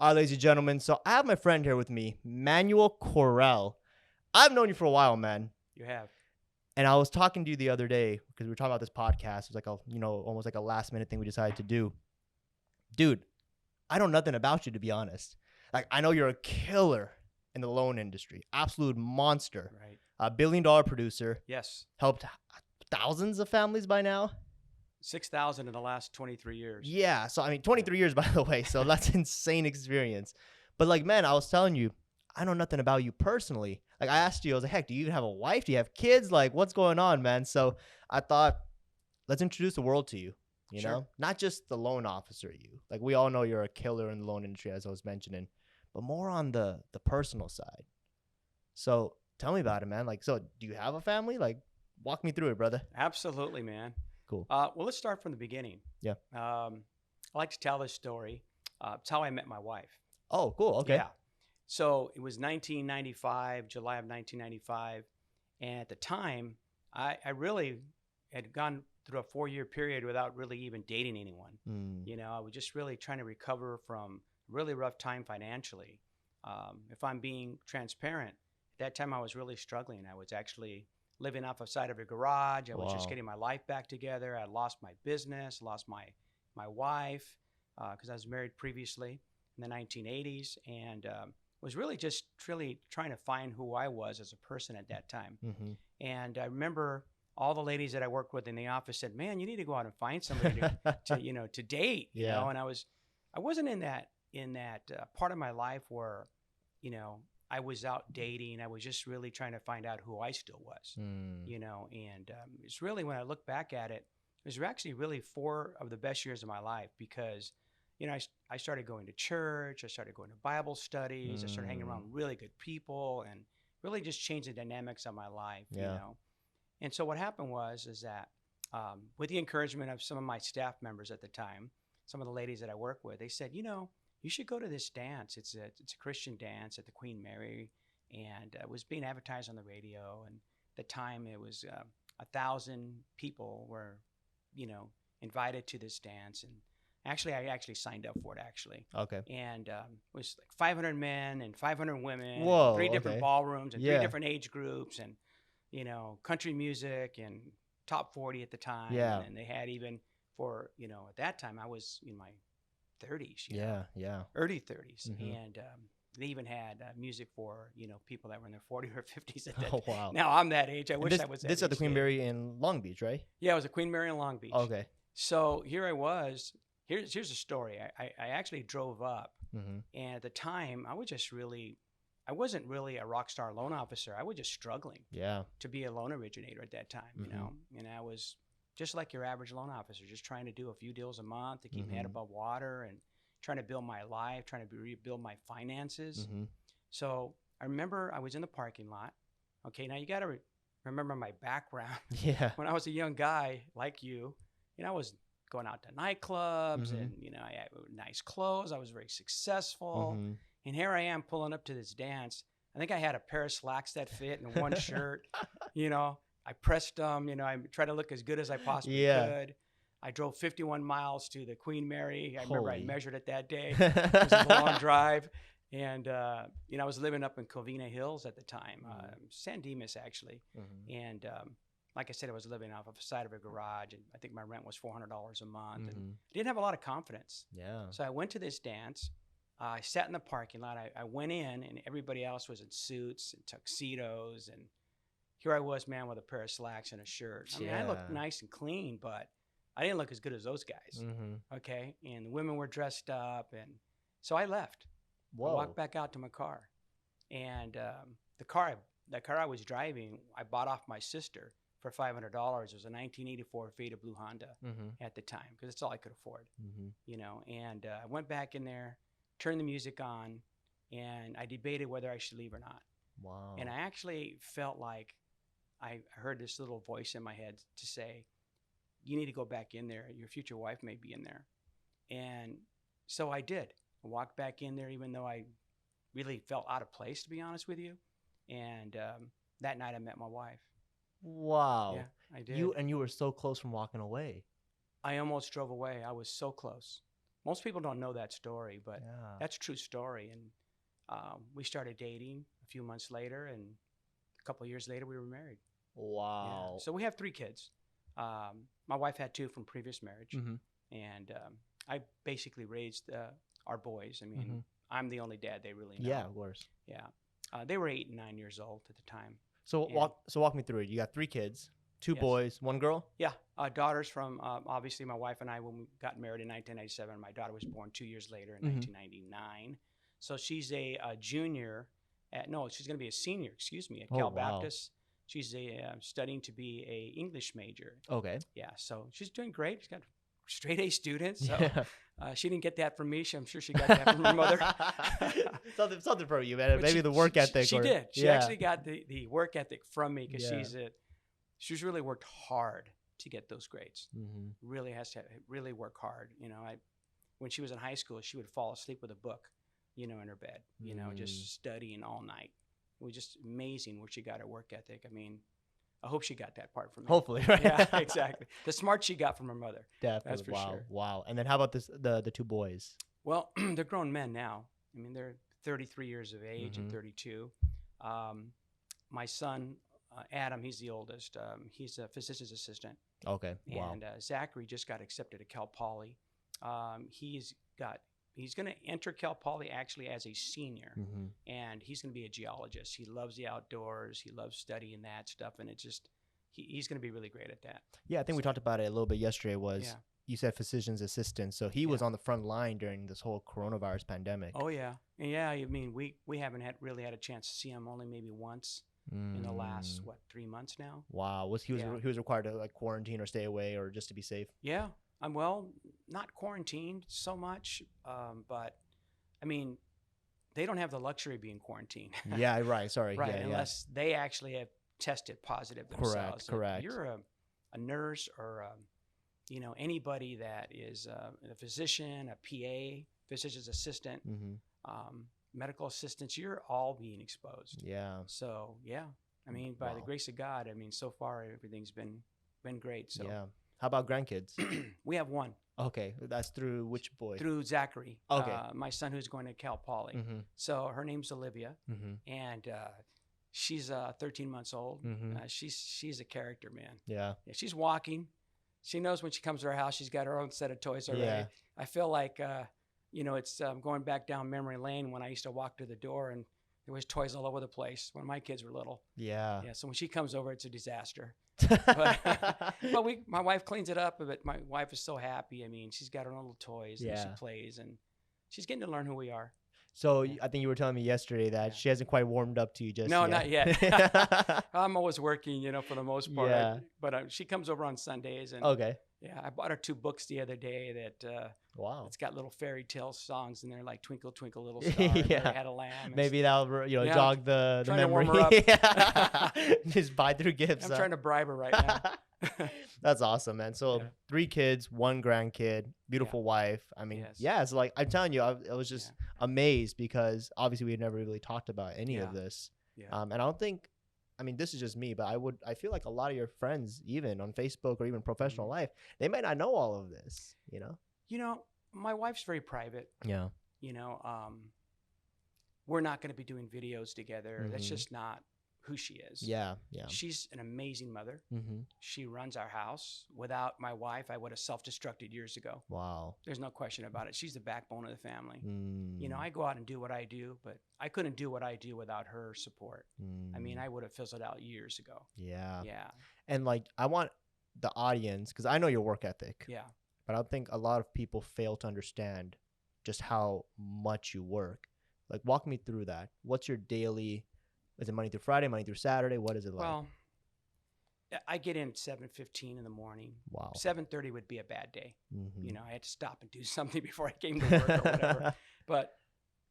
All right, ladies and gentlemen. So I have my friend here with me, Manuel Corral. I've known you for a while, man. You have. And I was talking to you the other day because we were talking about this podcast. It was like almost like a last minute thing we decided to do. Dude, I know nothing about you, to be honest. Like, I know you're a killer in the loan industry, absolute monster, Right. a billion-dollar producer, Yes. helped thousands of families by now. 6,000 in the last 23 years. Yeah, so I mean, 23 years, by the way, so that's insane experience. But like, man, I was telling you, I know nothing about you personally. Like, I asked you, I was like, heck, do you even have a wife? Do you have kids? Like, what's going on, man? So I thought, let's introduce the world to you, you Sure. know? Not just the loan officer you. Like, we all know you're a killer in the loan industry, as I was mentioning, but more on the personal side. So tell me about it, man. Like, so do you have a family? Like, walk me through it, brother. Absolutely, man. Cool. Well, let's start from the beginning. Yeah. I like to tell this story. It's how I met my wife. Oh, cool. Okay. Yeah. So it was 1995, July of 1995. And at the time, I really had gone through a 4-year period without really even dating anyone. You know, I was just really trying to recover from a really rough time financially. If I'm being transparent, at that time I was really struggling. I was actually living off the side of a garage. I was just Wow. getting my life back together. I lost my business, lost my wife because I was married previously in the 1980s, and was really just really trying to find who I was as a person at that time. Mm-hmm. And I remember all the ladies that I worked with in the office said, "Man, you need to go out and find somebody to date." You Yeah. know, and I wasn't in that part of my life where, I was out dating. I was just really trying to find out who I still was. You know, and it's really, when I look back at it, it was actually really 4 of the best years of my life because, I started going to church. I started going to Bible studies. I started hanging around really good people and really just changed the dynamics of my life, Yeah. And so what happened is that with the encouragement of some of my staff members at the time, some of the ladies that I work with, they said, you should go to this dance. It's a Christian dance at the Queen Mary, and it was being advertised on the radio. And at the time, it was 1,000 people were, invited to this dance. And actually, I actually signed up for it, actually. Okay. And it was like 500 men and 500 women, Whoa, and 3 different okay. ballrooms and Yeah. 3 different age groups, and country music and top 40 at the time. Yeah. And they had even for, at that time I was in my 30s, Yeah. early 30s. Mhm. And they even had music for, people that were in their 40s or 50s at that. Oh, wow. Now I'm that age. I wish this, I was that This at the age Queen today. Mary in Long Beach, right? Yeah, it was a Queen Mary in Long Beach. Okay. So here I was. Here's the story. I actually drove up, Mm-hmm. and at the time I wasn't really a rock star loan officer. I was just struggling Yeah. to be a loan originator at that time, and I was just like your average loan officer, just trying to do a few deals a month to keep my head above water and trying to build my life, trying to rebuild my finances. Mm-hmm. So I remember I was in the parking lot. Okay, now you got to remember my background. Yeah. When I was a young guy like you, I was going out to nightclubs and, I had nice clothes. I was very successful. Mm-hmm. And here I am pulling up to this dance. I think I had a pair of slacks that fit and one shirt. I pressed them. I tried to look as good as I possibly could. I drove 51 miles to the Queen Mary. I remember I measured it that day. It was a long drive. And, I was living up in Covina Hills at the time, San Dimas, actually. Mm-hmm. And like I said, I was living off of the side of a garage, and I think my rent was $400 a month. And I didn't have a lot of confidence. Yeah. So I went to this dance. I sat in the parking lot. I went in, and everybody else was in suits and tuxedos. And here I was, man, with a pair of slacks and a shirt. I mean, I looked nice and clean, but I didn't look as good as those guys. Mm-hmm. Okay. And the women were dressed up. And so I left. Whoa. I walked back out to my car. And the car I was driving, I bought off my sister for $500. It was a 1984 Fata Blue Honda at the time, because that's all I could afford. And I went back in there, turned the music on, and I debated whether I should leave or not. Wow. And I actually felt like I heard this little voice in my head to say, you need to go back in there. Your future wife may be in there. And so I did. I walked back in there, even though I really felt out of place, to be honest with you. And that night I met my wife. Wow. Yeah, I did. You were so close from walking away. I almost drove away. I was so close. Most people don't know that story, but Yeah. that's a true story. And we started dating a few months later, and a couple of years later, we were married. Yeah. Wow. So we have 3 kids. My wife had 2 from previous marriage, Mm-hmm. and I basically raised our boys. I mean, Mm-hmm. I'm the only dad they really Yeah, know. of course. Yeah. They were 8 and 9 years old at the time. So And walk me through it. You got 3 kids, 2 yes. boys, 1 girl. Yeah, daughters from obviously my wife and I when we got married in 1997. My daughter was born 2 years later in 1999, so she's a junior. She's going to be a senior. Excuse me, at Oh, Cal wow. Baptist. She's studying to be a English major. Okay. Yeah, so she's doing great. She's got straight A students. So Yeah. she didn't get that from me. I'm sure she got that from her mother. something from you, man. But Maybe the work ethic. She or, did. She yeah. actually got the work ethic from me because Yeah. she's really worked hard to get those grades. Mm-hmm. Really has to really work hard. When she was in high school, she would fall asleep with a book, in her bed, just studying all night. It was just amazing where she got her work ethic. I mean, I hope she got that part from me. Hopefully, right? Yeah, exactly. The smart she got from her mother. Definitely. That's for wow. sure. Wow. And then how about the 2 boys? Well, they're grown men now. I mean, they're 33 years of age and 32. My son, Adam, he's the oldest. He's a physician's assistant. Okay. Wow. And Zachary just got accepted to Cal Poly. He's going to enter Cal Poly actually as a senior, and he's going to be a geologist. He loves the outdoors. He loves studying that stuff, and he's going to be really great at that. Yeah, I think we talked about it a little bit yesterday. You said physician's assistant, so he was on the front line during this whole coronavirus pandemic. Oh yeah, yeah. I mean, we haven't really had a chance to see him, only maybe once in the last 3 months now. Wow, he was required to like quarantine or stay away or just to be safe? Yeah, not quarantined so much, but I mean, they don't have the luxury of being quarantined. Yeah, right. Sorry. Right, Yeah, unless they actually have tested positive themselves. Correct. If you're a nurse or anybody that is a physician, a PA, physician's assistant, medical assistants, you're all being exposed. Yeah. So yeah, I mean, by the grace of God, I mean, so far everything's been great. So yeah. How about grandkids? We have 1. Okay, that's through which boy? Through Zachary. Okay. My son who's going to Cal Poly. So her name's Olivia, and she's 13 months old. She's a character, man. Yeah. She's walking. She knows when she comes to our house, she's got her own set of toys already. Yeah. I feel like, it's going back down memory lane when I used to walk to the door and there was toys all over the place when my kids were little. Yeah. Yeah. So when she comes over, it's a disaster. but my wife cleans it up. But my wife is so happy. I mean, she's got her own little toys and she plays, and she's getting to learn who we are. So I think you were telling me yesterday that she hasn't quite warmed up to you just No, yet. not yet. I'm always working, for the most part. Yeah. But she comes over on Sundays. And okay. Yeah, I bought her 2 books the other day that wow. It's got little fairy tale songs in there, like Twinkle Twinkle Little Star, yeah. Mary Had a Lamb. Maybe that'll jog the trying memory. To warm her up. Just buy through gifts. I'm trying to bribe her right now. That's awesome, man. So 3 kids, 1 grandkid, beautiful wife. I mean, so like I'm telling you, I was just amazed because obviously we had never really talked about any of this. Yeah. And I don't think, I mean, this is just me, but I feel like a lot of your friends, even on Facebook or even professional life, they might not know all of this, my wife's very private. Yeah. We're not going to be doing videos together. That's just not who she is. Yeah. Yeah. She's an amazing mother. She runs our house. Without my wife, I would have self-destructed years ago. Wow. There's no question about it. She's the backbone of the family. I go out and do what I do, but I couldn't do what I do without her support. I mean, I would have fizzled out years ago. Yeah. Yeah. And like, I want the audience, because I know your work ethic. Yeah. But I think a lot of people fail to understand just how much you work. Like, walk me through that. What's your daily? Is it Monday through Friday, Monday through Saturday? What is it like? Well, I get in at 7:15 in the morning. Wow. 7:30 would be a bad day. I had to stop and do something before I came to work or whatever. But,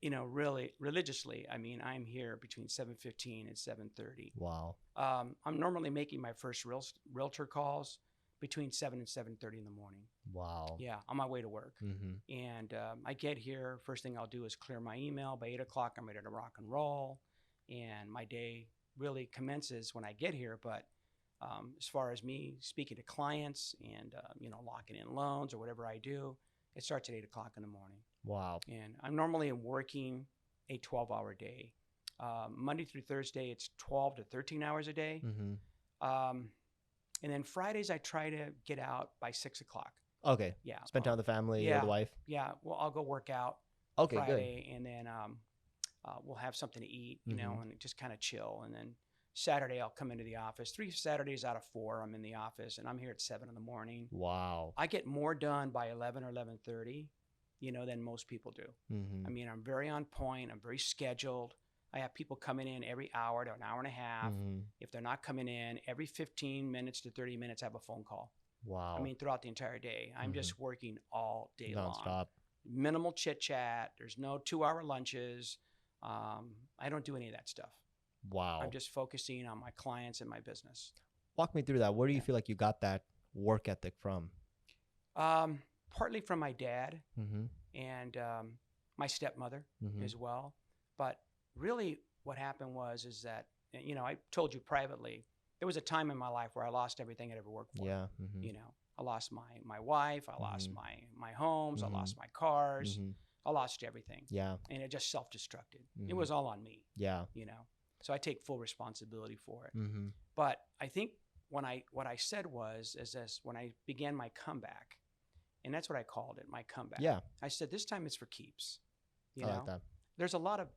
really religiously, I mean, I'm here between 7:15 and 7:30. Wow. I'm normally making my first realtor calls between 7 and 7:30 in the morning. Wow. Yeah, on my way to work. And I get here, first thing I'll do is clear my email. By 8 o'clock, I'm ready to rock and roll. And my day really commences when I get here. But as far as me speaking to clients and, locking in loans or whatever I do, It starts at 8 o'clock in the morning. Wow. And I'm normally working a 12-hour day. Monday through Thursday, it's 12 to 13 hours a day. Mm-hmm. And then Fridays, I try to get out by 6 o'clock. Okay. Yeah. Spend time with the family or Yeah. the wife. Yeah. Well, I'll go work out Okay, good. Friday, and then we'll have something to eat, you know, and just kind of chill. And then Saturday, I'll come into the office. 3 Saturdays out of 4, I'm in the office, and I'm here at 7 in the morning. Wow. I get more done by 11 or 11:30, you know, than most people do. Mm-hmm. I mean, I'm very on point. I'm very scheduled. I have people coming in every hour to an hour and a half. Mm-hmm. If they're not coming in, every 15 minutes to 30 minutes, I have a phone call. Wow. I mean, throughout the entire day, I'm just working all day long. Nonstop. Minimal chit chat. There's no 2-hour lunches. I don't do any of that stuff. Wow. I'm just focusing on my clients and my business. Walk me through that. Where do you feel like you got that work ethic from? Partly from my dad Mm-hmm. and my stepmother Mm-hmm. as well. But really what happened is that, you know, I told you privately, there was a time in my life where I lost everything I'd ever worked for. Yeah. Mm-hmm. You know, I lost my wife, I lost my homes, I lost my cars, Mm-hmm. I lost everything. Yeah. And it just self-destructed. Mm-hmm. It was all on me, Yeah. you know. So I take full responsibility for it. Mm-hmm. But I think what I said is this, when I began my comeback, and that's what I called it, my comeback. Yeah. I said, this time it's for keeps. You I know, like that. there's a lot of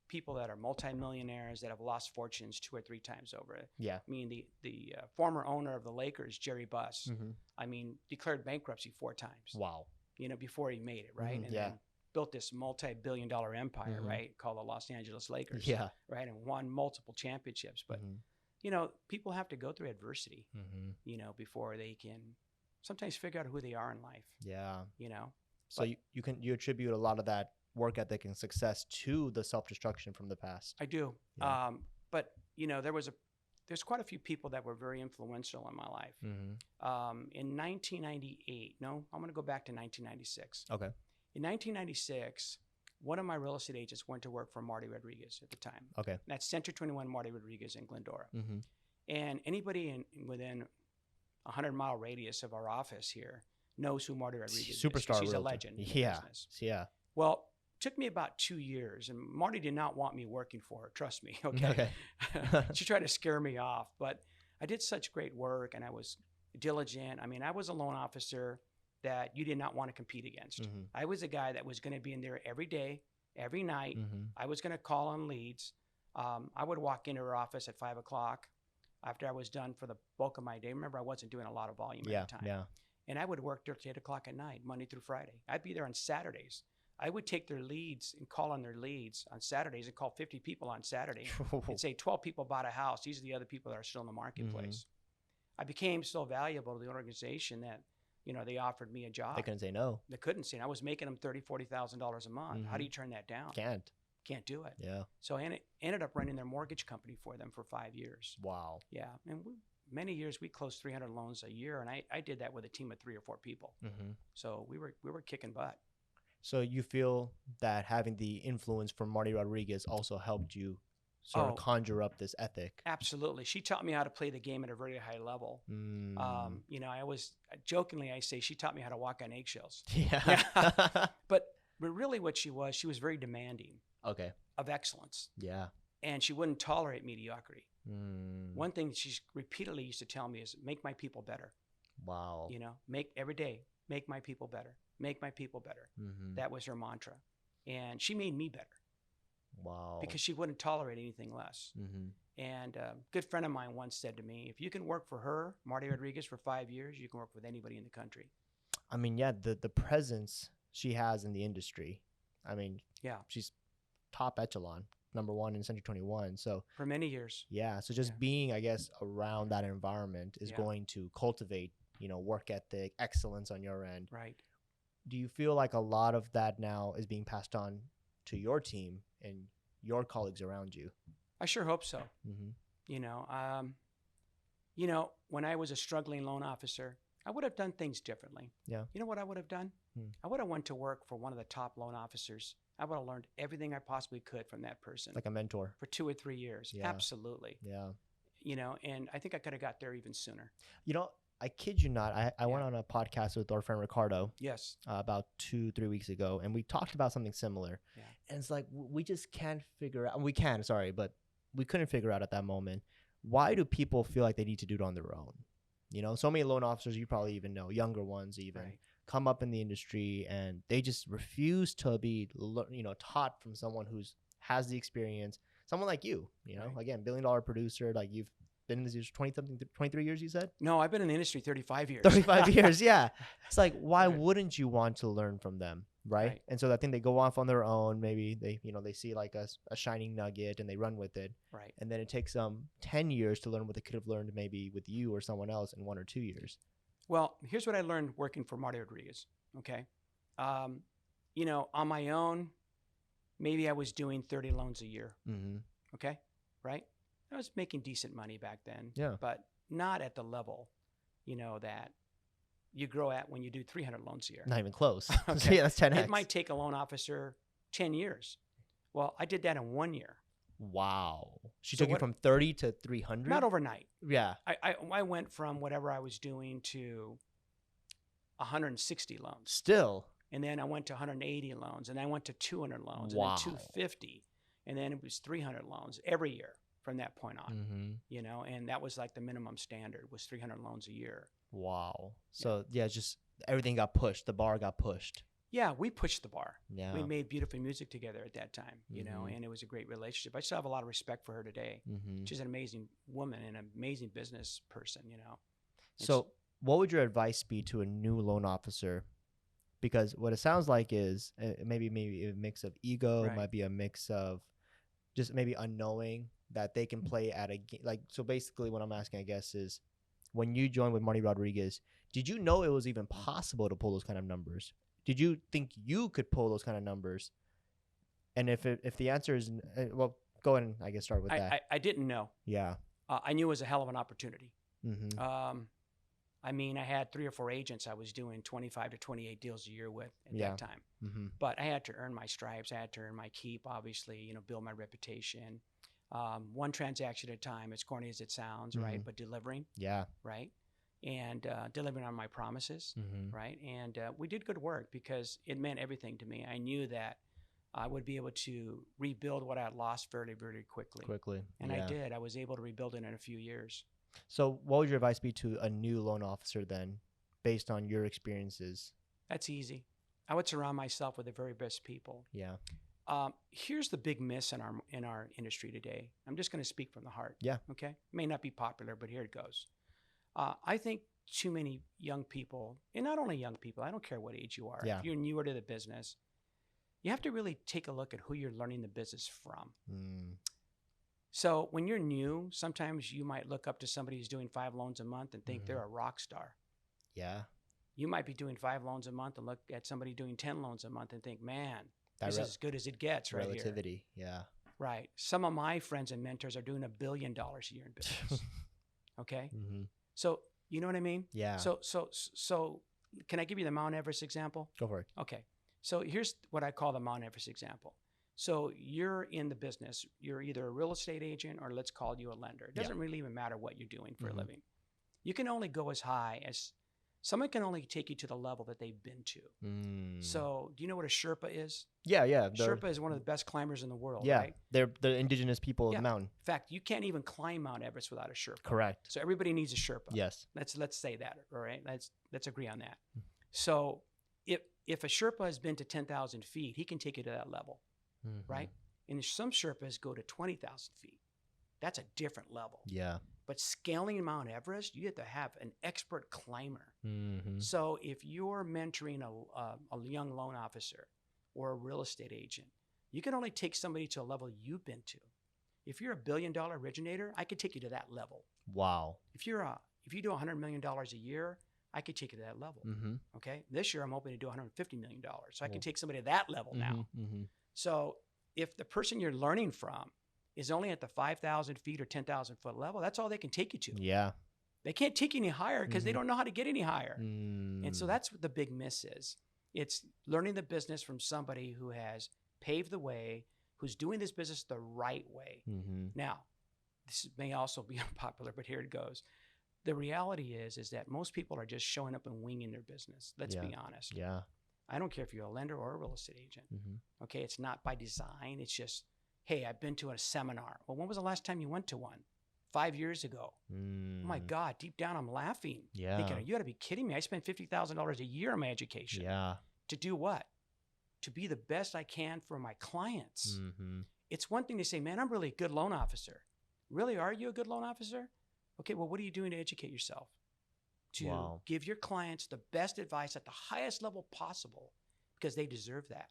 people that are multimillionaires that have lost fortunes 2 or 3 times over it. Yeah. I mean, the former owner of the Lakers, Jerry Buss, Mm-hmm. I mean, declared bankruptcy 4 times. Wow. You know, before he made it, right? And Yeah. then built this multi-billion-dollar empire, Mhm. right, called the Los Angeles Lakers. Yeah. Right, and won multiple championships. But you know, people have to go through adversity, Mm-hmm. you know, before they can sometimes figure out who they are in life. Yeah. You know. So you attribute a lot of that work ethic and success to the self-destruction from the past. I do. Yeah. But you know, there's quite a few people that were very influential in my life. Mm-hmm. In 1998, no, I'm going to go back to 1996. Okay. In 1996, one of my real estate agents went to work for Marty Rodriguez at the time. Okay. And that's Center 21 Marty Rodriguez in Glendora. Mm-hmm. And anybody within a 100-mile radius of our office here knows who Marty Rodriguez is. Superstar She's realtor. a legend in the Yeah. business. Yeah. Well, it took me about 2 years, and Marty did not want me working for her. Trust me. Okay. She tried to scare me off, but I did such great work, and I was diligent. I mean, I was a loan officer that you did not want to compete against. Mm-hmm. I was a guy that was going to be in there every day, every night. Mm-hmm. I was going to call on leads. I would walk into her office at 5 o'clock after I was done for the bulk of my day. Remember, I wasn't doing a lot of volume at the time. Yeah. And I would work till 8 o'clock at night, Monday through Friday. I'd be there on Saturdays. I would take their leads and call on their leads on Saturdays and call 50 people on Saturday and say 12 people bought a house. These are the other people that are still in the marketplace. I became so valuable to the organization that, you know, they offered me a job. They couldn't say no. They couldn't say. I was making them $30,000, $40,000 a month. How do you turn that down? Can't do it. Yeah. So I ended up running their mortgage company for them for 5 years. Wow. Yeah. And many years we closed 300 loans a year, and I did that with a team of 3 or 4 people. Mm-hmm. So we were kicking butt. So you feel that having the influence from Marty Rodriguez also helped you sort of conjure up this ethic? Absolutely. She taught me how to play the game at a very high level. You know, I always jokingly, I say she taught me how to walk on eggshells. Yeah. But really what she was very demanding. Okay. Of excellence. Yeah. And she wouldn't tolerate mediocrity. Mm. One thing she repeatedly used to tell me is, make my people better. Wow. You know, every day, make my people better. Make my people better. Mm-hmm. That was her mantra. And she made me better. Wow. Because she wouldn't tolerate anything less. Mm-hmm. And a good friend of mine once said to me, if you can work for her, Marty Rodriguez, for 5 years, you can work with anybody in the country. I mean, yeah, the presence she has in the industry. I mean, yeah, she's top echelon, #1 in Century 21. So for many years. Yeah. So just being, I guess, around that environment is going to cultivate, you know, work ethic, excellence on your end. Right. Do you feel like a lot of that now is being passed on to your team and your colleagues around you? I sure hope so. Mm-hmm. You know, when I was a struggling loan officer, I would have done things differently. Yeah. You know what I would have done? I would have went to work for one of the top loan officers. I would have learned everything I possibly could from that person. Like a mentor. For 2 or 3 years. Yeah. Absolutely. Yeah. You know, and I think I could have got there even sooner. You know, I kid you not, I Yeah. went on a podcast with our friend Ricardo Yes. about 2-3 weeks ago, and we talked about something similar. Yeah. And it's like we just can't figure out. We can, sorry, but we couldn't figure out at that moment, why do people feel like they need to do it on their own? You know, so many loan officers, you probably even know, younger ones even, Right. come up in the industry and they just refuse to be, taught from someone who's has the experience. Someone like you, Right. again, $1 billion producer, like you've been in this industry 20 something, 23 years, you said? No, I've been in the industry 35 years. 35 years, yeah. It's like, why Right. wouldn't you want to learn from them, right? Right. And so I think they go off on their own. Maybe they see like a shining nugget and they run with it. Right. And then it takes them 10 years to learn what they could have learned maybe with you or someone else in 1 or 2 years. Well, here's what I learned working for Marty Rodriguez. Okay. On my own, maybe I was doing 30 loans a year. Mm-hmm. Okay. Right. I was making decent money back then. Yeah. But not at the level, that you grow at when you do 300 loans a year. Not even close. Okay. Yeah, that's 10x. It might take a loan officer 10 years. Well, I did that in 1 year. Wow. She So took you from 30 to 300? Not overnight. Yeah. I went from whatever I was doing to 160 loans. Still. And then I went to 180 loans, and I went to 200 loans, Wow. and then 250, and then it was 300 loans every year from that point on. Mm-hmm. And that was like the minimum standard was 300 loans a year. Wow. So yeah, just everything got pushed. The bar got pushed. Yeah, we pushed the bar. Yeah. We made beautiful music together at that time, Mhm. and it was a great relationship. I still have a lot of respect for her today. Mm-hmm. She's an amazing woman and an amazing business person, So what would your advice be to a new loan officer? Because what it sounds like is maybe a mix of ego, Right. might be a mix of just maybe unknowing that they can play at a game. Like, so basically what I'm asking, I guess, is when you joined with Marty Rodriguez, did you know it was even possible to pull those kind of numbers? Did you think you could pull those kind of numbers? And if the answer is, well, go ahead and I guess start with that. I didn't know. Yeah. I knew it was a hell of an opportunity. Mm-hmm. I had 3 or 4 agents I was doing 25 to 28 deals a year with at that time. Mm-hmm. But I had to earn my stripes. I had to earn my keep, obviously, build my reputation. One transaction at a time, as corny as it sounds, right? Mhm. But delivering, Yeah. right? And delivering on my promises, Mm-hmm. right? And we did good work because it meant everything to me. I knew that I would be able to rebuild what I had lost very, very quickly. And yeah. I did. I was able to rebuild it in a few years. So what would your advice be to a new loan officer then, based on your experiences? That's easy. I would surround myself with the very best people. Yeah. Here's the big miss in our industry today. I'm just going to speak from the heart. Yeah. Okay. It may not be popular, but here it goes. I think too many young people, and not only young people, I don't care what age you are. Yeah. If you're newer to the business, you have to really take a look at who you're learning the business from. So when you're new, sometimes you might look up to somebody who's doing 5 loans a month and think they're a rock star. Yeah. You might be doing 5 loans a month and look at somebody doing 10 loans a month and think, man, this is as good as it gets right here. Relativity. Yeah. Right. Some of my friends and mentors are doing $1 billion a year in business. Okay. Mm-hmm. So you know what I mean? Yeah. So can I give you the Mount Everest example? Go for it. Okay. So here's what I call the Mount Everest example. So you're in the business. You're either a real estate agent or let's call you a lender. It doesn't really even matter what you're doing for a living. You can only go as high as someone can only take you to the level that they've been to. So do you know what a Sherpa is? Yeah. Sherpa is one of the best climbers in the world, Yeah. right? They're the indigenous people of the mountain. In fact, you can't even climb Mount Everest without a Sherpa. Correct. So everybody needs a Sherpa. Yes. Let's say that, all right? Let's agree on that. So if a Sherpa has been to 10,000 feet, he can take you to that level, right? And some Sherpas go to 20,000 feet. That's a different level. Yeah. But scaling Mount Everest, you have to have an expert climber. So if you're mentoring a young loan officer or a real estate agent, you can only take somebody to a level you've been to. If you're $1 billion originator, I could take you to that level. Wow. If you do $100 million a year, I could take you to that level. Okay. This year, I'm hoping to do $150 million. So I can take somebody to that level now. So if the person you're learning from is only at the 5,000 feet or 10,000 foot level, that's all they can take you to. Yeah. They can't take you any higher because they don't know how to get any higher. And so that's what the big miss is. It's learning the business from somebody who has paved the way, who's doing this business the right way. Now, this may also be unpopular, but here it goes. the reality is that most people are just showing up and winging their business. Let's Yeah. be honest. Yeah. I don't care if you're a lender or a real estate agent. Mm-hmm. Okay, it's not by design. It's just, hey, I've been to a seminar. Well, when was the last time you went to one? 5 years ago. Oh my God, deep down I'm laughing. Yeah. Thinking, you got to be kidding me. I spend $50,000 a year on my education. Yeah. To do what? To be the best I can for my clients. Mm-hmm. It's one thing to say, man, I'm really a good loan officer. Really, are you a good loan officer? Okay, well, what are you doing to educate yourself? To give your clients the best advice at the highest level possible, because they deserve that.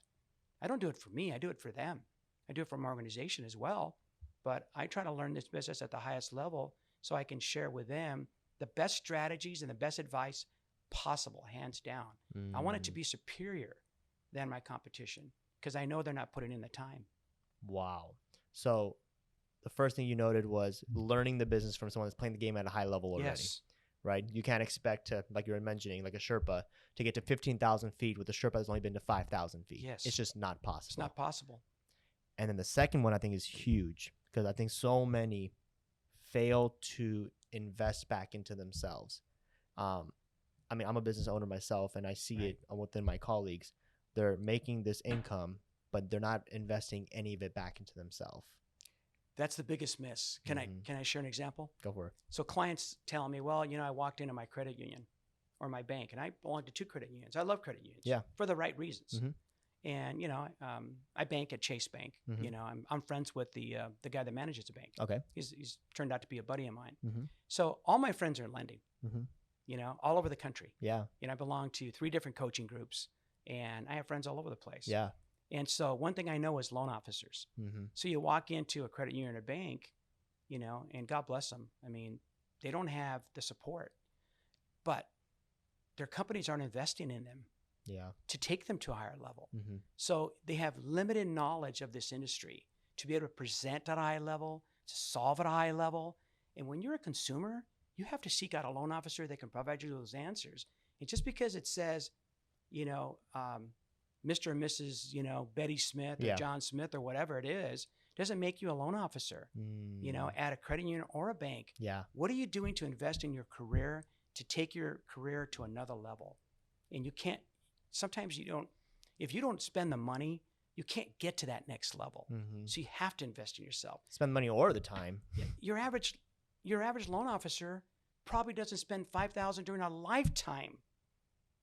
I don't do it for me. I do it for them. I do it for my organization as well. But I try to learn this business at the highest level so I can share with them the best strategies and the best advice possible, hands down. I want it to be superior than my competition because I know they're not putting in the time. Wow. So the first thing you noted was learning the business from someone that's playing the game at a high level already. Yes. Right? You can't expect to, like you were mentioning, like a Sherpa, to get to 15,000 feet with a Sherpa that's only been to 5,000 feet. Yes. It's just not possible. It's not possible. And then the second one I think is huge because I think so many fail to invest back into themselves. I mean, I'm a business owner myself, and I see it within my colleagues. They're making this income, but they're not investing any of it back into themselves. That's the biggest miss. Can I share an example? Go for it. So clients tell me, well, I walked into my credit union or my bank, and I belong to 2 credit unions. I love credit unions for the right reasons. And, I bank at Chase Bank. I'm friends with the guy that manages the bank. Okay. He's turned out to be a buddy of mine. So all my friends are in lending, all over the country. Yeah. I belong to 3 different coaching groups, and I have friends all over the place. Yeah. And so one thing I know is loan officers. So you walk into a credit union or a bank, and God bless them. I mean, they don't have the support, but their companies aren't investing in them to take them to a higher level. So they have limited knowledge of this industry to be able to present at a high level, to solve at a high level. And when you're a consumer, you have to seek out a loan officer that can provide you those answers. And just because it says, Mr. and Mrs., Betty Smith or John Smith or whatever it is, doesn't make you a loan officer, at a credit union or a bank. Yeah. What are you doing to invest in your career, to take your career to another level? And you can't, sometimes if you don't spend the money, you can't get to that next level. So you have to invest in yourself. Spend money or the time. Your average loan officer probably doesn't spend $5,000 during a lifetime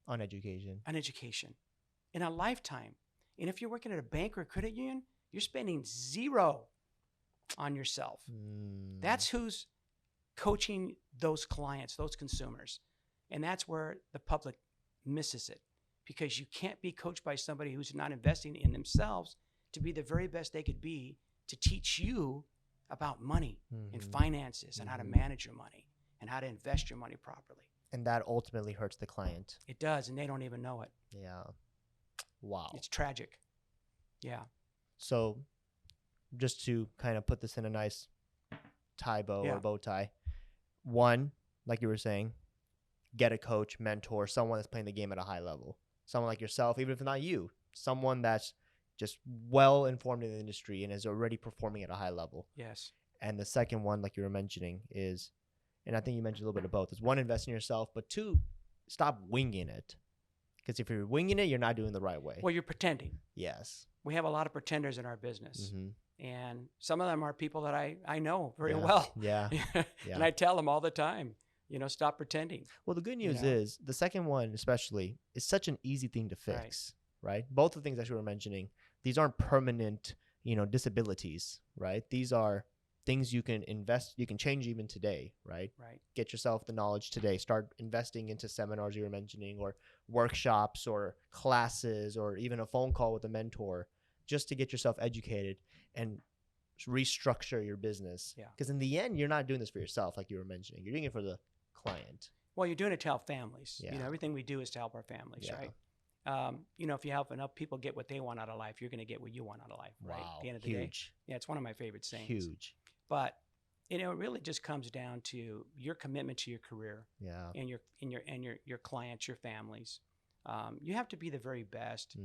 on education. In a lifetime. And if you're working at a bank or a credit union, you're spending 0 on yourself. That's who's coaching those clients, those consumers. And that's where the public misses it, because you can't be coached by somebody who's not investing in themselves to be the very best they could be, to teach you about money and finances and how to manage your money and how to invest your money properly. And that ultimately hurts the client. It does, and they don't even know it. Yeah. Wow. It's tragic. Yeah. So just to kind of put this in a nice tie bow or bow tie, one, like you were saying, get a coach, mentor, someone that's playing the game at a high level. Someone like yourself, even if it's not you, someone that's just well informed in the industry and is already performing at a high level. Yes. And the second one, like you were mentioning, is, and I think you mentioned a little bit of both, is one, invest in yourself, but 2, stop winging it. Because if you're winging it, you're not doing the right way. Well, you're pretending. Yes. We have a lot of pretenders in our business. And some of them are people that I know very well. Yeah. And I tell them all the time, stop pretending. Well, the good news is the second one especially is such an easy thing to fix, right? Both of the things that you were mentioning, these aren't permanent, disabilities, right? These are things you can invest, you can change even today, right? Right. Get yourself the knowledge today. Start investing into seminars you were mentioning, or workshops or classes, or even a phone call with a mentor, just to get yourself educated and restructure your business. Yeah. Because in the end, you're not doing this for yourself, like you were mentioning. You're doing it for the client. Well, you're doing it to help families. Yeah. Everything we do is to help our families, right? If you help enough people get what they want out of life, you're going to get what you want out of life, right? Wow. At the end of the day. Yeah, it's one of my favorite sayings. Huge. But it really just comes down to your commitment to your career. Yeah. And your clients, your families. You have to be the very best.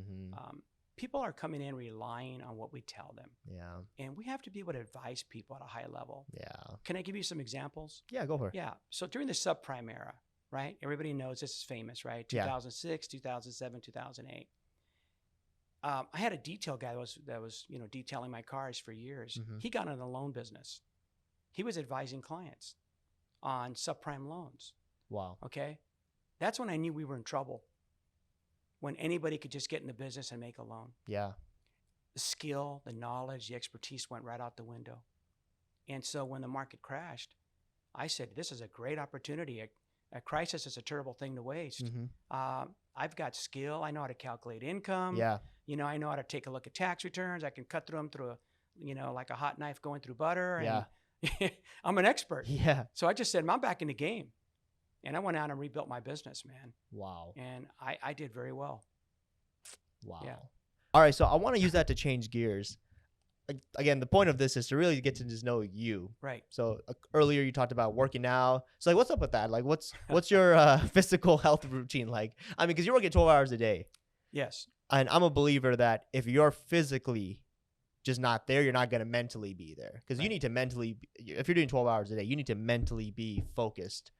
people are coming in relying on what we tell them. Yeah. And we have to be able to advise people at a high level. Yeah. Can I give you some examples? Yeah, go for it. Yeah. So during the subprime era, right? Everybody knows this is famous, right? Yeah. 2006, 2007, 2008. I had a detail guy that was detailing my cars for years. Mhm. He got in the loan business. He was advising clients on subprime loans. Wow. Okay. That's when I knew we were in trouble. When anybody could just get in the business and make a loan. Yeah. The skill, the knowledge, the expertise went right out the window. And so when the market crashed, I said, this is a great opportunity. A crisis is a terrible thing to waste. Mhm. I've got skill. I know how to calculate income. Yeah. I know how to take a look at tax returns. I can cut through them through like a hot knife going through butter. Yeah. And I'm an expert. Yeah. So I just said, I'm back in the game. And I went out and rebuilt my business, man. Wow. And I did very well. Wow. Yeah. All right. So I want to use that to change gears. Again, the point of this is to really get to just know you. Right. So earlier you talked about working out. So like, what's up with that? Like, what's your physical health routine like? I mean, because you're working 12 hours a day. Yes. And I'm a believer that if you're physically just not there, you're not going to mentally be there. Because you need to mentally, if you're doing 12 hours a day, you need to mentally be focused.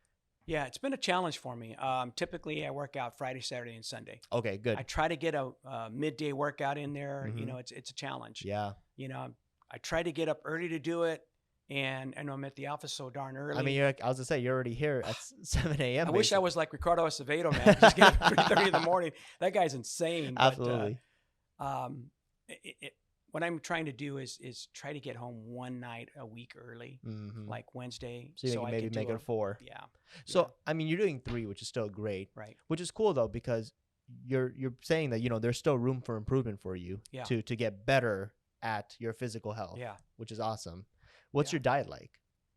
Yeah, it's been a challenge for me. Typically, I work out Friday, Saturday, and Sunday. Okay, good. I try to get a midday workout in there. Mhm. It's a challenge. Yeah. I try to get up early to do it, and I know I'm at the office so darn early. I mean, I was going to say, you're already here at 7 a.m. I wish I was like Ricardo Acevedo, man. Just get up at 3:30 in the morning. That guy's insane. Absolutely. But, what I'm trying to do is try to get home one night a week early, like Wednesday. So you can maybe make it a 4. Yeah. So, I mean, you're doing 3, which is still great. Right. Which is cool, though, because you're saying that, there's still room for improvement for you to get better at your physical health. Yeah. Which is awesome. What's your diet like?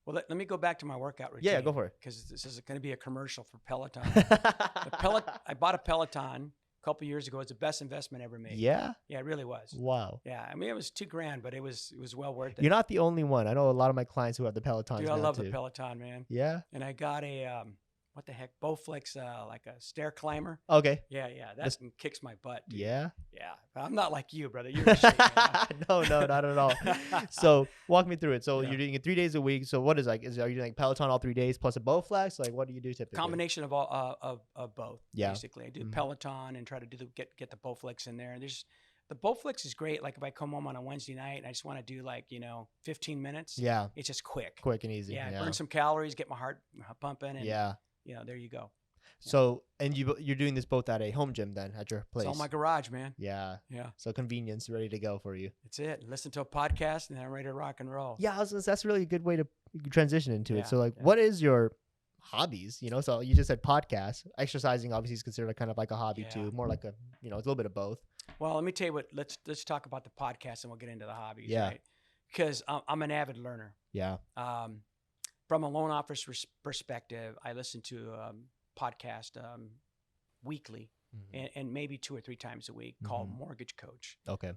Well, let me go back to my workout routine. Yeah, go for it. Because this is going to be a commercial for Peloton. I bought a Peloton a couple years ago. It's the best investment ever made. Yeah? Yeah, it really was. Wow. Yeah, I mean, it was $2,000, but it was well worth it. You're not the only one. I know a lot of my clients who have the Pelotons. Dude, I love the Peloton, man. Yeah? And I got a, what the heck, Bowflex, like a stair climber. Okay. Yeah, that kicks my butt, dude. Yeah? Yeah. I'm not like you, brother. You're in shape, man. No, not at all. So walk me through it. So you're doing it 3 days a week. So what is are you doing like Peloton all 3 days plus a Bowflex? Like what do you do typically? Combination of all of both. Yeah. Basically, I do Peloton and try to get the Bowflex in there. The Bowflex is great. Like if I come home on a Wednesday night and I just want to do 15 minutes. Yeah. It's just quick and easy. Yeah. Burn some calories, get my heart pumping, and there you go. So, and you're doing this both at a home gym then at your place? It's all my garage, man. Yeah. Yeah. So convenience, ready to go for you. That's it. Listen to a podcast and then I'm ready to rock and roll. Yeah, that's really a good way to transition into it. So what is your hobbies? So you just said podcasts. Exercising obviously is considered kind of like a hobby too, more like a, it's a little bit of both. Well, let me tell you what, let's talk about the podcast and we'll get into the hobbies, yeah. right? Because I'm an avid learner. Yeah. From a loan officer perspective, I listen to podcast weekly and maybe 2 or 3 times a week called Mortgage Coach. Okay.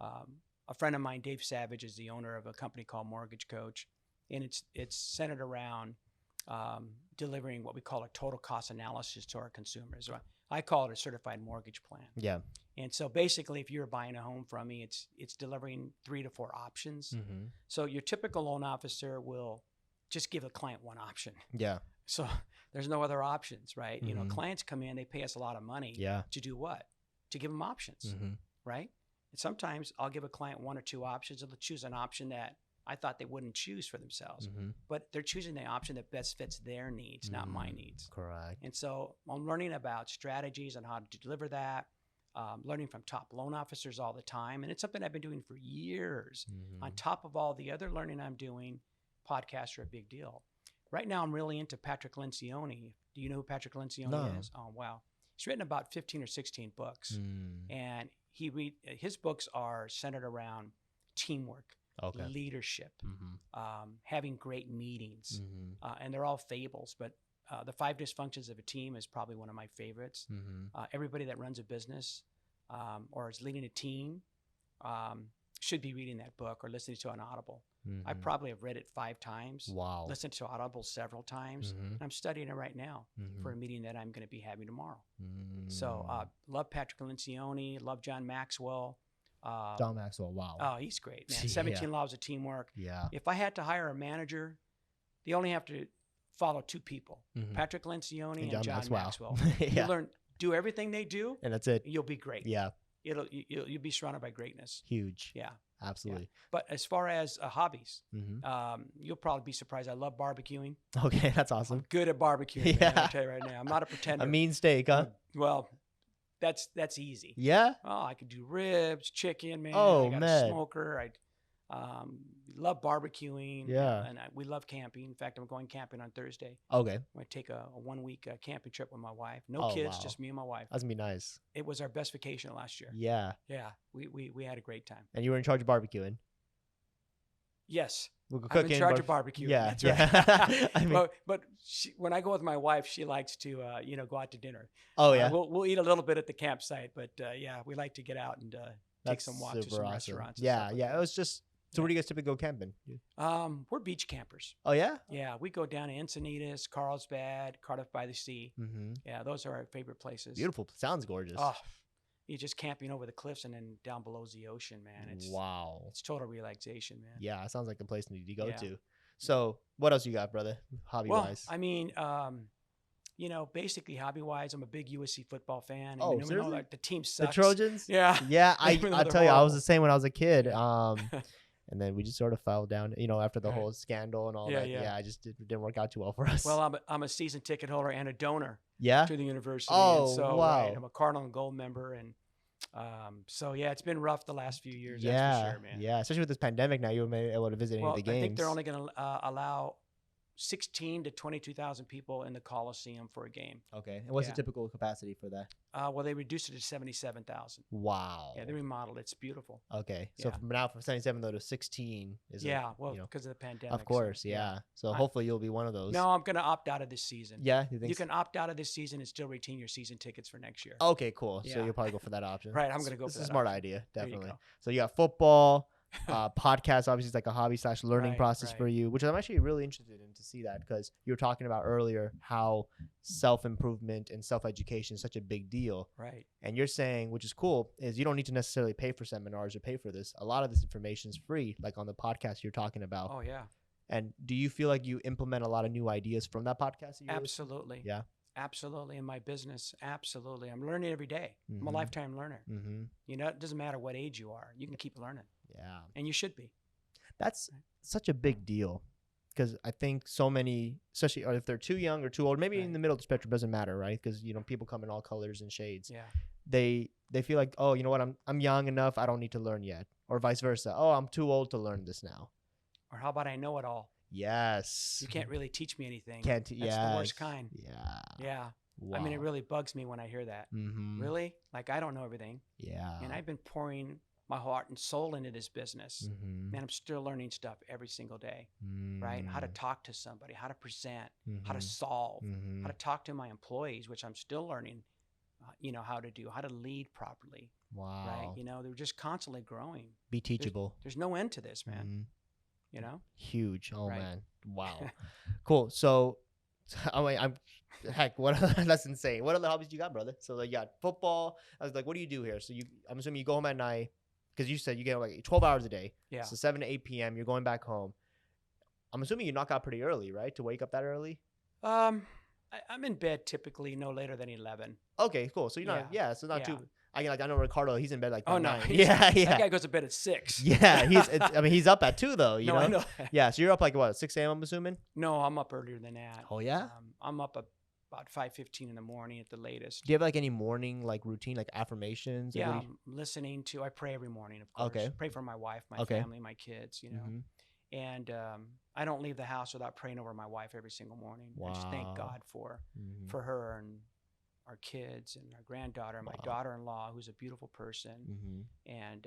A friend of mine, Dave Savage, is the owner of a company called Mortgage Coach, and it's centered around delivering what we call a total cost analysis to our consumers. I call it a certified mortgage plan. Yeah. And so basically, if you're buying a home from me, it's delivering 3 to 4 options. So your typical loan officer will just give a client one option. Yeah. So there's no other options, right? Clients come in, they pay us a lot of money to do what? To give them options, right? And sometimes I'll give a client 1 or 2 options and they'll choose an option that I thought they wouldn't choose for themselves. But they're choosing the option that best fits their needs, not my needs. Correct. And so I'm learning about strategies on how to deliver that, learning from top loan officers all the time. And it's something I've been doing for years. On top of all the other learning I'm doing, podcasts are a big deal. Right now, I'm really into Patrick Lencioni. Do you know who Patrick Lencioni is? Oh, wow. He's written about 15 or 16 books. And his books are centered around teamwork, leadership, having great meetings. And they're all fables, but the 5 dysfunctions of a team is probably one of my favorites. Everybody that runs a business or is leading a team should be reading that book or listening to an Audible. I probably have read it 5 times. Wow. Listened to Audible several times. And I'm studying it right now for a meeting that I'm going to be having tomorrow. So love Patrick Lencioni, love John Maxwell. John Maxwell. Wow. Oh, he's great, man. Yeah. 17 Laws of Teamwork. Yeah. If I had to hire a manager, they only have to follow two people, Mhm. Patrick Lencioni and John Maxwell. Maxwell. Yeah. You learn, do everything they do, And that's it. you'll be great. Yeah. You'll be surrounded by greatness. Huge. Yeah. Absolutely. But as far as hobbies, Mm-hmm. you'll probably be surprised. I love barbecuing. Okay, that's I'm awesome. good at barbecuing. Yeah. Man, I'll tell you right now. I'm not a pretender. A mean steak, huh? Well, that's easy. Yeah. Oh, I could do ribs, chicken, man. Oh, I got man. a smoker. I love barbecuing. Yeah. And we love camping. In fact, I'm going camping on Thursday. Okay. I'm going to take a 1 week camping trip with my wife. No Oh, kids, wow. just me and my wife. That's gonna be nice. It was our best vacation last year. Yeah. Yeah, we had a great time. And you were in charge of barbecuing. Yes, We'll go I'm cooking. in charge of barbecue. Yeah. That's Yeah. right. I mean, but when I go with my wife, she likes to go out to dinner. oh yeah. We'll eat a little bit at the campsite, but yeah, we like to get out and take That's some walks to super some awesome. restaurants. and Yeah. stuff like Yeah. that. It was just. So where do you guys typically go camping? We're beach campers. Oh yeah. Yeah, we go down to Encinitas, Carlsbad, Cardiff by the Sea. Mm-hmm. Yeah, those are our favorite places. Beautiful. Sounds gorgeous. Oh, you're just camping over the cliffs and then down below the ocean, man. It's wow. It's total relaxation, man. Yeah. It sounds like the place you need to go Yeah. to. So what else you got, brother? Hobby Well, wise. I mean, basically hobby wise, I'm a big USC football fan. And Oh, even though, seriously? like, the team The sucks. Trojans. Yeah. Yeah. Even though I they're tell you, I was horrible. the same when I was a kid. Yeah. And then we just sort of fell down, after the Right. whole scandal and all Yeah, that. yeah. Yeah, I just didn't work out too well for us. Well, I'm a season ticket holder and a donor yeah. to the university. Oh, and so, wow. right, I'm a Cardinal and Gold member, and so yeah, it's been rough the last few years. Yeah, That's for sure, man. yeah. Especially with this pandemic now, you were able to visit any Well, of the games. I think they're only going to allow 16 to 22,000 people in the Coliseum for a game. Okay. And what's Yeah. the typical capacity for that? Well, they reduced it to 77,000. Wow. Yeah, they remodeled. It's beautiful. Okay. So Yeah. from now from 77 though to 16 is Yeah, well, because of the pandemic. of course, yeah. So hopefully you'll be one of those. No, I'm going to opt out of this season. Yeah, you think You can opt out of this season and still retain your season tickets for next year. Okay, cool. So Yeah. you'll probably go for that option. Right, I'm gonna go This for is a that smart option. idea, There you definitely. go. So you got football, podcast obviously is like a hobby / learning Right, process for right. you, which I'm actually really interested in to see that because you were talking about earlier how self-improvement and self-education is such a big deal. Right. And you're saying, which is cool, is you don't need to necessarily pay for seminars or pay for this. A lot of this information is free, like on the podcast you're talking about. Oh, yeah. And do you feel like you implement a lot of new ideas from that podcast? That you listen? Absolutely. Yeah. Absolutely. In my business, absolutely. I'm learning every day. I'm a Mhm. lifetime learner. Mm-hmm. It doesn't matter what age you are. You can keep learning, Yeah. and you should be. That's such a big deal because I think so many, especially if they're too young or too old, maybe in Right. the middle of the spectrum, doesn't matter, right? Because people come in all colors and shades. Yeah. They feel like, oh, you know what, I'm young enough, I don't need to learn yet, or vice versa. Oh, I'm too old to learn this now. Or how about I know it all? Yes. You can't really teach me anything. Can't. That's the worst kind. Yeah. Yeah. Wow. I mean, it really bugs me when I hear that. Mm-hmm. Really? Like, I don't know everything. Yeah. And I've been pouring my heart and soul into this business. Mm-hmm. Man, I'm still learning stuff every single day, right? How to talk to somebody, how to present, how to solve, Mm-hmm. how to talk to my employees, which I'm still learning, how to do, how to lead properly, Wow. right? They're just constantly growing. Be teachable. There's no end to this, man. Mhm. You know? Huge. Oh Right. man. Wow. Cool. So, heck, what? That's insane. What other hobbies you got, brother? So like, you got football. I was like, what do you do here? So I'm assuming you go home at night because you said you get like 12 hours a day. Yeah. So 7 to 8 p.m. You're going back home. I'm assuming you knock out pretty early, right? To wake up that early. I'm in bed typically no later than 11. Okay, cool. So you're not. Yeah. So not Yeah. too. I know Ricardo. He's in bed like Oh, at no. 9. Yeah. That Yeah. guy goes to bed at 6. Yeah. He's up at 2 though. You No, know. I know. Yeah. So you're up like what 6 a.m. I'm assuming. No, I'm up earlier than that. Oh yeah. I'm up about 5:15 in the morning at the latest. Do you have like any morning like routine, like affirmations? Like, Yeah, what do I'm listening to. I pray every morning, of course. Okay. Pray for my wife, my Okay. family, my kids. Mhm. And I don't leave the house without praying over my wife every single morning. I just thank Wow. God for Mhm. her and our kids and our granddaughter, and my Wow. daughter-in-law, who's a beautiful person. Mhm. And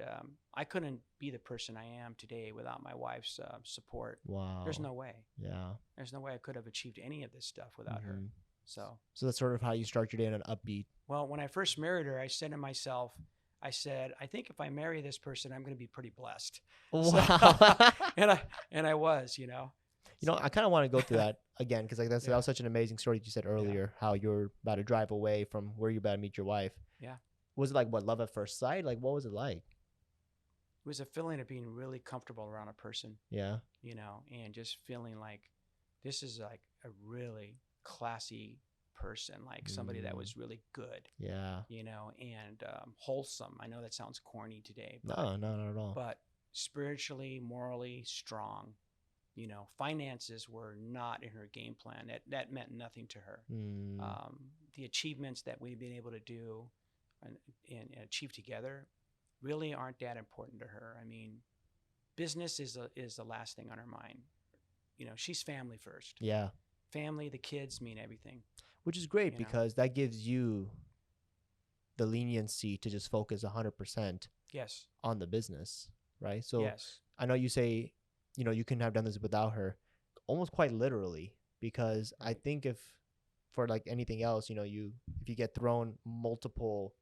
I couldn't be the person I am today without my wife's support. Wow. There's no way. Yeah. There's no way I could have achieved any of this stuff without her. Mhm. So, So that's sort of how you start your day on an upbeat. well, when I first married her, I said to myself, I think if I marry this person, I'm going to be pretty blessed. Wow. And I was, I kind of want to go through that again because like that Yeah. was such an amazing story that you said earlier. How you're about to drive away from where you're about to meet your wife. Yeah. Was it like what love at first sight? Like what was it like? was a feeling of being really comfortable around a person, Yeah. and just feeling like this is like a really classy person, like somebody that was really good, Yeah. and wholesome. I know that sounds corny today, No, no, not at all. but spiritually, morally strong. Finances were not in her game plan. That meant nothing to her. The achievements that we've been able to do and achieve together really aren't that important to her. I mean, business is the last thing on her mind. She's family first. Yeah. Family, the kids mean everything. Which is great because that gives you the leniency to just focus 100% Yes. on the business, right? So Yes. I know you say, you couldn't have done this without her, almost quite literally, because I Right. think if for like anything else, if you get thrown multiple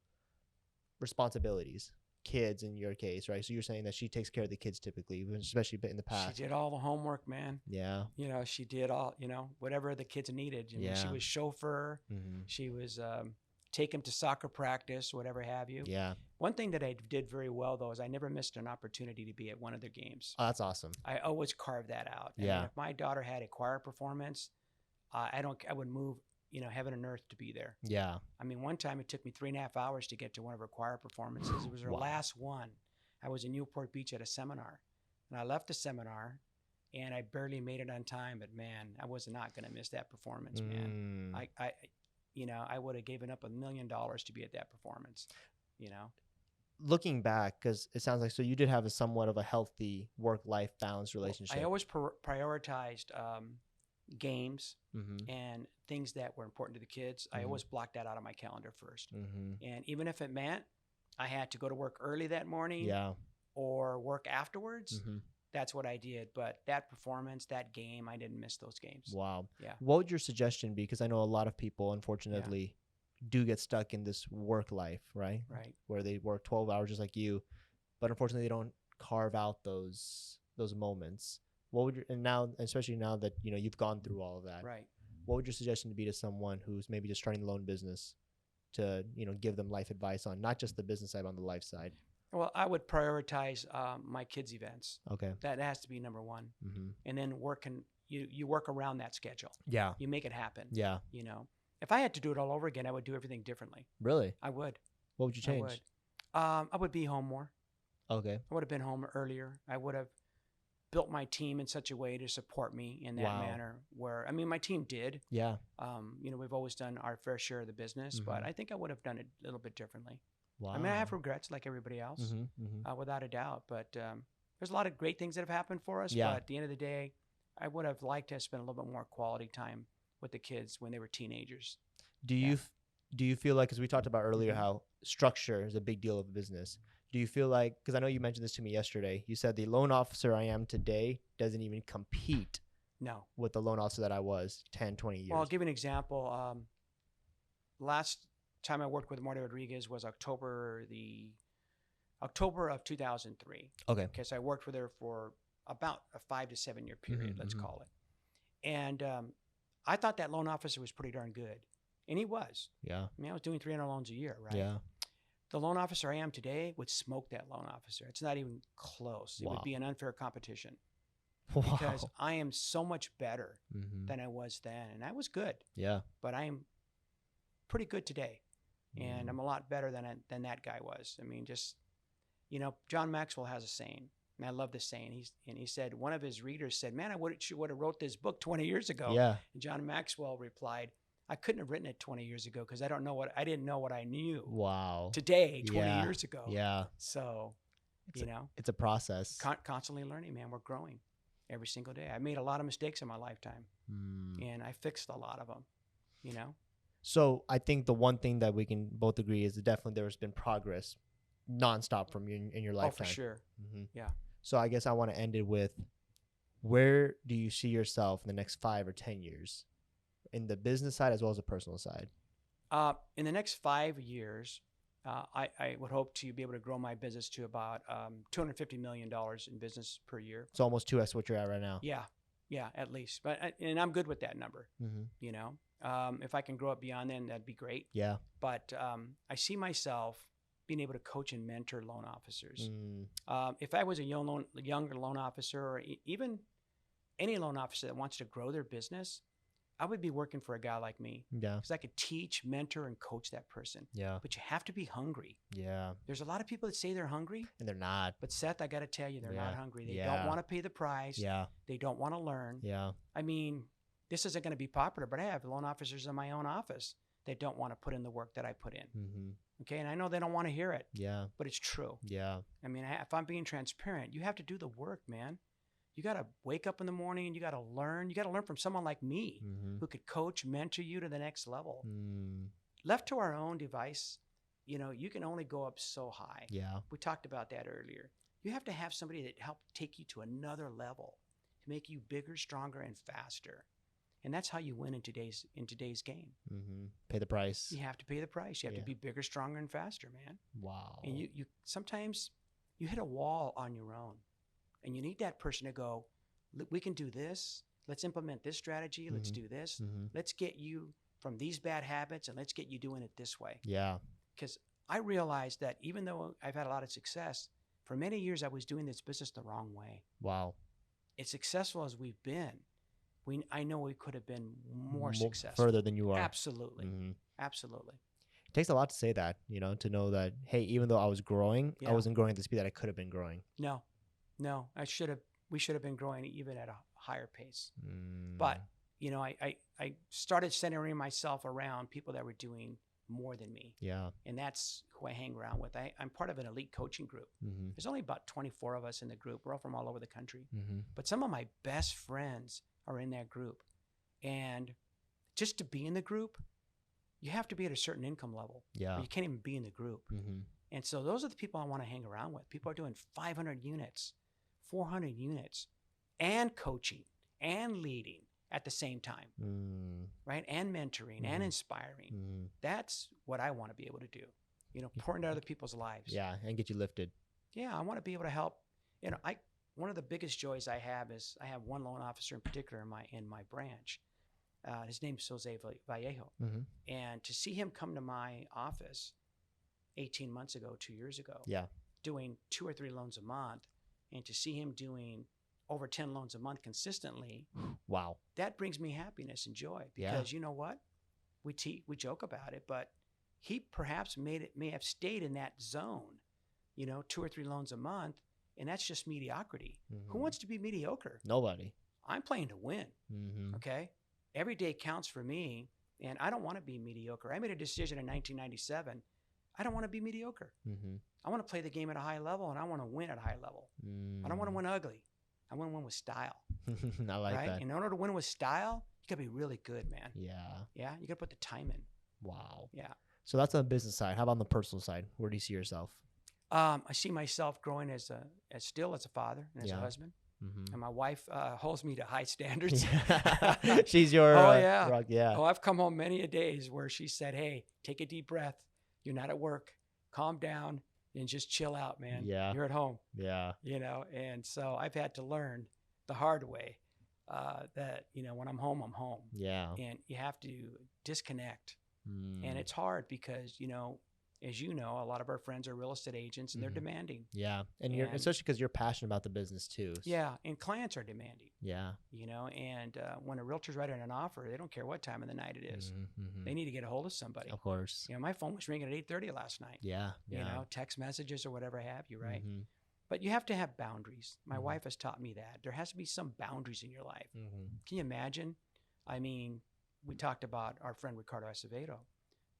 responsibilities, kids in your case, right? So you're saying that she takes care of the kids typically, especially in the She past. did all the homework, man. Yeah. She did all, whatever the kids needed. I mean, she Yeah. was chauffeur. She was take him to soccer practice, whatever have you. Yeah. One thing that I did very well, though, is I never missed an opportunity to be at one of their games. Oh, that's awesome. I always carved that out. I Yeah. mean, if my daughter had a choir performance, I would move, heaven and earth to be there. Yeah. I mean, one time it took me 3.5 hours to get to one of her choir performances. It was her Wow. last one. I was in Newport Beach at a seminar, and I left the seminar, and I barely made it on time. But man, I was not going to miss that performance, man. I would have given up $1 million to be at that performance. Looking back, because it sounds like so you did have a somewhat of a healthy work-life balance relationship. I always prioritized games and things that were important to the kids. I always blocked that out of my calendar first. And even if it meant I had to go to work early that morning or work afterwards, that's what I did. But that performance, that game, I didn't miss those games. Wow. Yeah. What would your suggestion be? Because I know a lot of people, unfortunately, do get stuck in this work life, right? Right. Where they work 12 hours just like you, but unfortunately they don't carve out those moments. What would and now, especially now that you've gone through all of that, right? What would your suggestion be to someone who's maybe just starting their own business to give them life advice on not just the business side, but on the life side? Well, I would prioritize my kids' events. Okay. That has to be number one, and then you work around that schedule. Yeah. You make it happen. Yeah. If I had to do it all over again, I would do everything differently. Really? I would. What would you change? I would be home more. Okay. I would have been home earlier. I would have built my team in such a way to support me in that manner where, I mean, my team did. Yeah. We've always done our fair share of the business, but I think I would have done it a little bit differently. Wow. I mean, I have regrets like everybody else, without a doubt, but there's a lot of great things that have happened for us. Yeah. But at the end of the day, I would have liked to have spent a little bit more quality time with the kids when they were teenagers. Do you feel like, because we talked about earlier how structure is a big deal of business. Do you feel like, because I know you mentioned this to me yesterday, you said the loan officer I am today doesn't even compete with the loan officer that I was 10, 20 years. Well, I'll give you an example. Last time I worked with Marty Rodriguez was October of 2003. Okay. So I worked with her for about a 5 to 7 year period, let's call it. And I thought that loan officer was pretty darn good. And he was. Yeah. I mean, I was doing 300 loans a year, right? Yeah. The loan officer I am today would smoke that loan officer. It's not even close. It would be an unfair competition. Wow. Because I am so much better than I was then. And I was good. Yeah. But I am pretty good today. And I'm a lot better than that guy was. I mean, just, John Maxwell has a saying, and I love this saying. He said, one of his readers said, man, I would have wrote this book 20 years ago. Yeah. And John Maxwell replied, I couldn't have written it 20 years ago because I didn't know what I knew. Wow. Today, 20 years ago. Yeah. So, it's a process. Constantly learning, man. We're growing every single day. I made a lot of mistakes in my lifetime, and I fixed a lot of them. So I think the one thing that we can both agree is that definitely there's been progress nonstop from you in your lifetime. Oh, for sure. Yeah. So I guess I want to end it with, where do you see yourself in the next 5 or 10 years? In the business side as well as the personal side? In the next 5 years, I would hope to be able to grow my business to about $250 million in business per year. It's almost 2x what you're at right now. Yeah, at least. And I'm good with that number. If I can grow it beyond then, that'd be great. Yeah. But I see myself being able to coach and mentor loan officers. Mm. If I was a younger loan officer, or even any loan officer that wants to grow their business, I would be working for a guy like me, Yeah. because I could teach, mentor, and coach that person. Yeah. But you have to be hungry. Yeah. There's a lot of people that say they're hungry, And they're not. but Seth, I got to tell you, they're not Yeah. hungry. They Yeah. don't want to pay the price. Yeah. They don't want to learn. Yeah. I mean, this isn't going to be popular, but I have loan officers in my own office that don't want to put in the work that I put in. Mm-hmm. Okay. And I know they don't want to hear it, Yeah. but it's true. Yeah. I mean, if I'm being transparent, you have to do the work, man. You got to wake up in the morning and you got to learn. You got to learn from someone like me Mm-hmm. who could coach, mentor you to the next level. Mm. Left to our own device, you can only go up so high. Yeah. We talked about that earlier. You have to have somebody that help take you to another level to make you bigger, stronger, and faster. And that's how you win in today's game. Mm-hmm. Pay the price. You have to pay the price. You have Yeah. to be bigger, stronger, and faster, man. Wow. And you sometimes you hit a wall on your own, and you need that person to go, we can do this. Let's implement this strategy. Let's do this. Mm-hmm. Let's get you from these bad habits, and let's get you doing it this way. Yeah. Because I realized that even though I've had a lot of success, for many years I was doing this business the wrong way. Wow. As successful as we've been, I know we could have been more successful. Further than you are. Absolutely. Mm-hmm. Absolutely. It takes a lot to say that, to know that, hey, even though I was growing, Yeah. I wasn't growing at the speed that I could have been growing. No, we should have been growing even at a higher pace. Mm. But, I started centering myself around people that were doing more than me. Yeah. And that's who I hang around with. I'm part of an elite coaching group. Mm-hmm. There's only about 24 of us in the group. We're all from all over the country. Mm-hmm. But some of my best friends are in that group. And just to be in the group, you have to be at a certain income level. Yeah. Or you can't even be in the group. Mm-hmm. And so those are the people I want to hang around with. People are doing 500 units, 400 units, and coaching and leading at the same time, right? And mentoring and inspiring. Mm-hmm. That's what I want to be able to do, pour into other people's lives. Yeah, and get you lifted. Yeah, I want to be able to help. One of the biggest joys I have is I have one loan officer in particular in my branch. His name's Jose Vallejo. Mm-hmm. And to see him come to my office 18 months ago, 2 years ago, Yeah. doing 2 or 3 loans a month, and to see him doing over 10 loans a month consistently, Wow. that brings me happiness and joy. Yeah. Because you know what? We joke about it, but he perhaps may have stayed in that zone, 2 or 3 loans a month, and that's just mediocrity. Mm-hmm. Who wants to be mediocre? Nobody. I'm playing to win. Mm-hmm. Okay. Every day counts for me, and I don't want to be mediocre. I made a decision in 1997. I don't want to be mediocre. Mm-hmm. I want to play the game at a high level, and I want to win at a high level. I don't want to win ugly. I want to win with style. I like right? that. In order to win with style, you got to be really good, man. Yeah. Yeah. You got to put the time in. Wow. Yeah. So that's on the business side. How about on the personal side? Where do you see yourself? I see myself growing as a father and as a Yeah. husband. Mm-hmm. And my wife holds me to high standards. She's your Oh, yeah. rock. Yeah. Oh, I've come home many a days where she said, "Hey, take a deep breath. You're not at work. Calm down and just chill out, man. Yeah. You're at home." Yeah. And so I've had to learn the hard way that, when I'm home, I'm home. Yeah. And you have to disconnect. Mm. And it's hard because, as you know, a lot of our friends are real estate agents and they're demanding. Yeah. And you're, especially because you're passionate about the business too. Yeah. And clients are demanding. Yeah. And when a realtor's writing an offer, they don't care what time of the night it is. Mm-hmm. They need to get a hold of somebody. Of course. My phone was ringing at 8:30 last night. Yeah. Yeah. Text messages or whatever have you, right? Mm-hmm. But you have to have boundaries. My Mhm. wife has taught me that. There has to be some boundaries in your life. Mm-hmm. Can you imagine? I mean, we talked about our friend Ricardo Acevedo.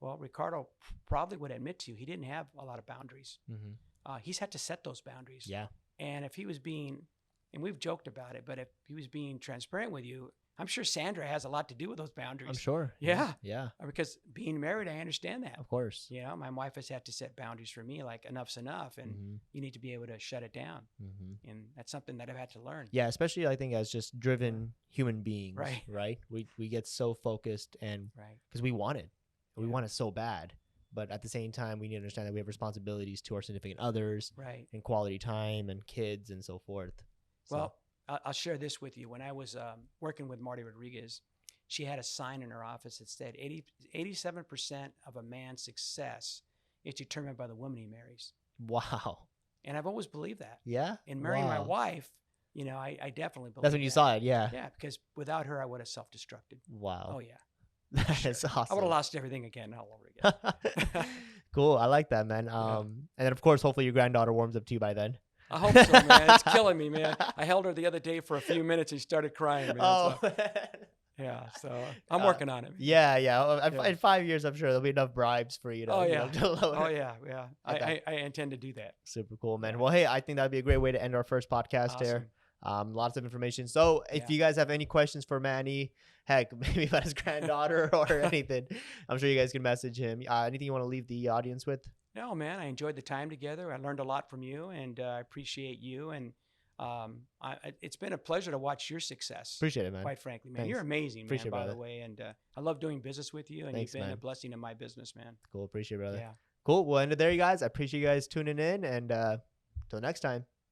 Well, Ricardo probably would admit to you he didn't have a lot of boundaries. Mm-hmm. He's had to set those boundaries. Yeah. And if he was being, and we've joked about it, but if he was being transparent with you, I'm sure Sandra has a lot to do with those boundaries. I'm sure. Yeah. Yeah. Because being married, I understand that. Of course. My wife has had to set boundaries for me, like enough's enough, and Mm-hmm. you need to be able to shut it down. Mm-hmm. And that's something that I've had to learn. Yeah, especially I think as just driven human beings, Right. right? We get so focused and Right. because we want it. We Yeah. want it so bad. But at the same time, we need to understand that we have responsibilities to our significant others Right. and quality time and kids and so forth. So, Well, I'll share this with you. When I was working with Marty Rodriguez, she had a sign in her office that said 87% of a man's success is determined by the woman he marries. Wow. And I've always believed that. Yeah. In marrying my Wow. wife, you know, I definitely believe That's when you that. saw it. Yeah. Yeah, because without her, I would have self-destructed. Wow. Oh, yeah. That Sure. is I would awesome. have lost everything again all over again. Cool. I like that, man. Yeah. And then of course, hopefully your granddaughter warms up to you by then. I hope so, man. It's killing me, man. I held her the other day for a few minutes and started crying, man. Oh, So, yeah, so I'm working on it. Man. Yeah. Yeah. In 5 years, I'm sure there'll be enough bribes for you to, Oh, you yeah. know, to lower. Oh, yeah, yeah. Okay. I intend to do that. Super cool, man. Yeah. Well, hey, I think that'd be a great way to end our first podcast here. Lots of information. So if Yeah. you guys have any questions for Manny, heck, maybe about his granddaughter or anything, I'm sure you guys can message him. Anything you want to leave the audience with? No, man, I enjoyed the time together. I learned a lot from you, and I appreciate you. And it's been a pleasure to watch your success. Appreciate it, man. Quite frankly, man. Thanks. You're amazing, man, Appreciate it, by brother. the way. And I love doing business with you, and Thanks, you've been a man. blessing in my business, man. Cool. Appreciate it, brother. Yeah. Cool. We'll end it there, you guys. I appreciate you guys tuning in, and till next time.